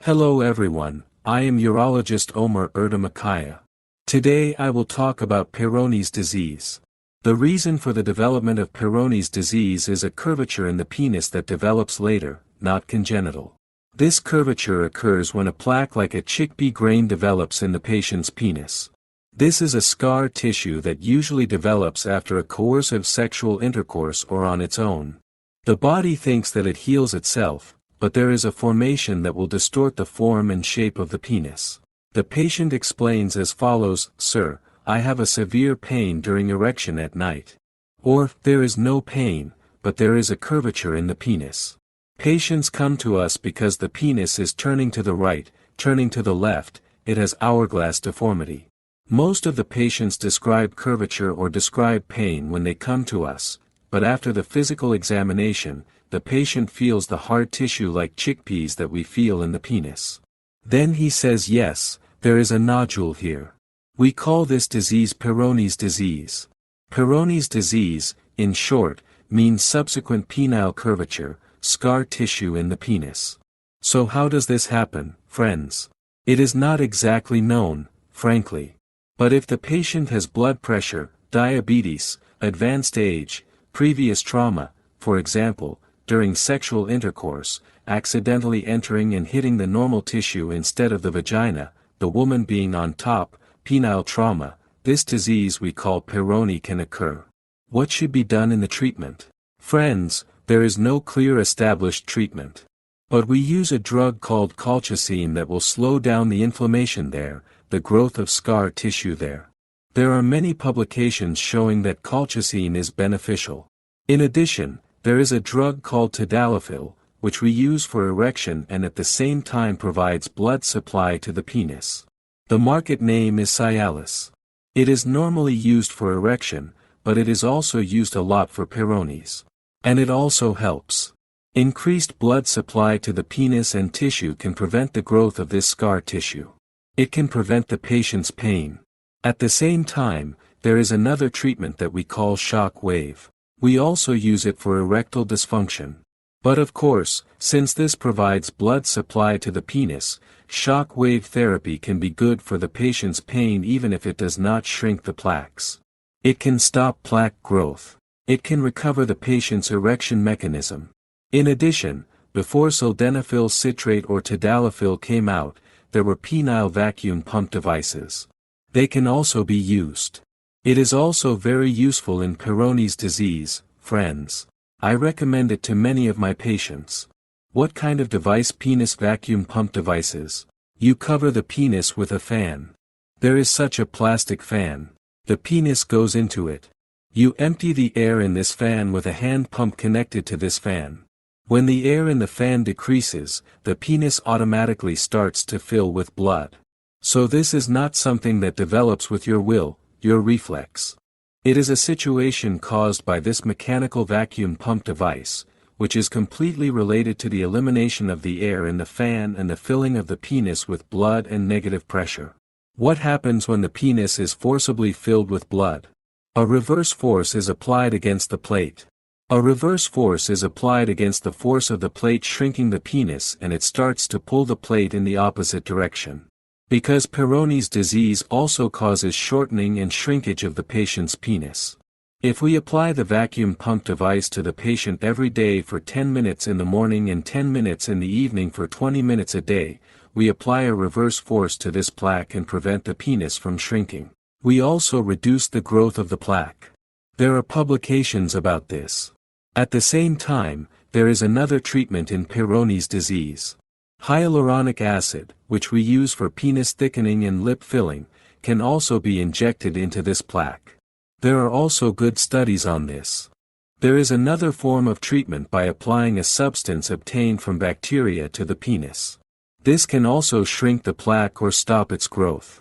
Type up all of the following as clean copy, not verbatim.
Hello everyone, I am urologist Omar Erdamakaya. Today I will talk about Peyronie's disease. The reason for the development of Peyronie's disease is a curvature in the penis that develops later, not congenital. This curvature occurs when a plaque like a chickpea grain develops in the patient's penis. This is a scar tissue that usually develops after a coercive sexual intercourse or on its own. The body thinks that it heals itself, but there is a formation that will distort the form and shape of the penis. The patient explains as follows: "Sir, I have a severe pain during erection at night." Or, "There is no pain, but there is a curvature in the penis." Patients come to us because the penis is turning to the right, turning to the left, it has hourglass deformity. Most of the patients describe curvature or describe pain when they come to us, but after the physical examination, the patient feels the hard tissue like chickpeas that we feel in the penis. Then he says, "Yes, there is a nodule here." We call this disease Peyronie's disease. Peyronie's disease, in short, means subsequent penile curvature, scar tissue in the penis. So how does this happen, friends? It is not exactly known, frankly. But if the patient has blood pressure, diabetes, advanced age, previous trauma, for example, during sexual intercourse, accidentally entering and hitting the normal tissue instead of the vagina, the woman being on top, penile trauma, this disease we call Peyronie can occur. What should be done in the treatment? Friends, there is no clear established treatment. But we use a drug called colchicine that will slow down the inflammation there, the growth of scar tissue there. There are many publications showing that colchicine is beneficial. In addition, there is a drug called tadalafil, which we use for erection and at the same time provides blood supply to the penis. The market name is Cialis. It is normally used for erection, but it is also used a lot for Peyronie's. And it also helps. Increased blood supply to the penis and tissue can prevent the growth of this scar tissue. It can prevent the patient's pain. At the same time, there is another treatment that we call shock wave. We also use it for erectile dysfunction. But of course, since this provides blood supply to the penis, shock wave therapy can be good for the patient's pain even if it does not shrink the plaques. It can stop plaque growth. It can recover the patient's erection mechanism. In addition, before sildenafil citrate or tadalafil came out, there were penile vacuum pump devices. They can also be used. It is also very useful in Peyronie's disease, friends. I recommend it to many of my patients. What kind of device? Penis vacuum pump devices. You cover the penis with a fan. There is such a plastic fan. The penis goes into it. You empty the air in this fan with a hand pump connected to this fan. When the air in the fan decreases, the penis automatically starts to fill with blood. So this is not something that develops with your will, your reflex. It is a situation caused by this mechanical vacuum pump device, which is completely related to the elimination of the air in the fan and the filling of the penis with blood and negative pressure. What happens when the penis is forcibly filled with blood? A reverse force is applied against the plate. A reverse force is applied against the force of the plate shrinking the penis and it starts to pull the plate in the opposite direction. Because Peyronie's disease also causes shortening and shrinkage of the patient's penis. If we apply the vacuum pump device to the patient every day for 10 minutes in the morning and 10 minutes in the evening for 20 minutes a day, we apply a reverse force to this plaque and prevent the penis from shrinking. We also reduce the growth of the plaque. There are publications about this. At the same time, there is another treatment in Peyronie's disease. Hyaluronic acid, which we use for penis thickening and lip filling, can also be injected into this plaque. There are also good studies on this. There is another form of treatment by applying a substance obtained from bacteria to the penis. This can also shrink the plaque or stop its growth.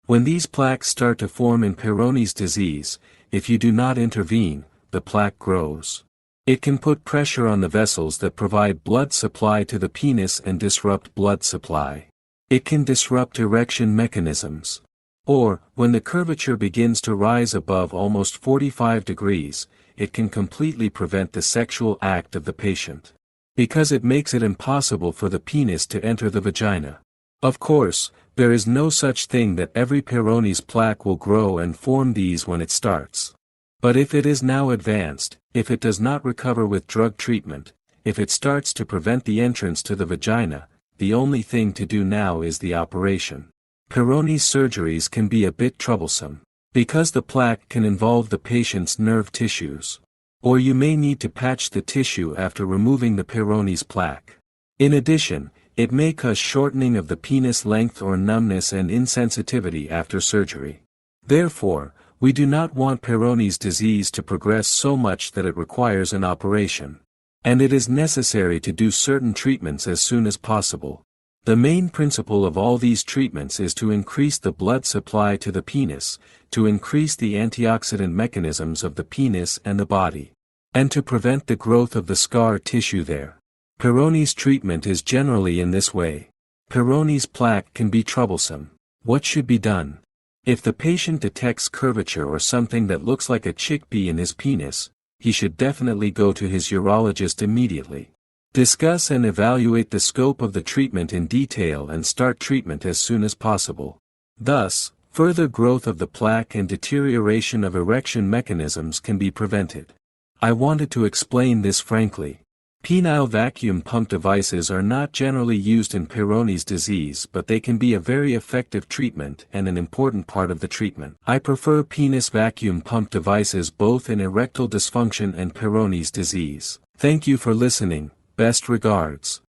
When these plaques start to form in Peyronie's disease, if you do not intervene, the plaque grows. It can put pressure on the vessels that provide blood supply to the penis and disrupt blood supply. It can disrupt erection mechanisms. Or, when the curvature begins to rise above almost 45 degrees, it can completely prevent the sexual act of the patient. because it makes it impossible for the penis to enter the vagina. Of course, there is no such thing that every Peyronie's plaque will grow and form these when it starts. But if it is now advanced, if it does not recover with drug treatment, if it starts to prevent the entrance to the vagina, the only thing to do now is the operation. Peyronie's surgeries can be a bit troublesome, because the plaque can involve the patient's nerve tissues. Or you may need to patch the tissue after removing the Peyronie's plaque. In addition, it may cause shortening of the penis length or numbness and insensitivity after surgery. Therefore, we do not want Peyronie's disease to progress so much that it requires an operation. And it is necessary to do certain treatments as soon as possible. The main principle of all these treatments is to increase the blood supply to the penis, to increase the antioxidant mechanisms of the penis and the body, and to prevent the growth of the scar tissue there. Peyronie's treatment is generally in this way. Peyronie's plaque can be troublesome. What should be done? If the patient detects curvature or something that looks like a chickpea in his penis, he should definitely go to his urologist immediately. Discuss and evaluate the scope of the treatment in detail and start treatment as soon as possible. Thus, further growth of the plaque and deterioration of erection mechanisms can be prevented. I wanted to explain this frankly. Penile vacuum pump devices are not generally used in Peyronie's disease, but they can be a very effective treatment and an important part of the treatment. I prefer penis vacuum pump devices both in erectile dysfunction and Peyronie's disease. Thank you for listening. Best regards.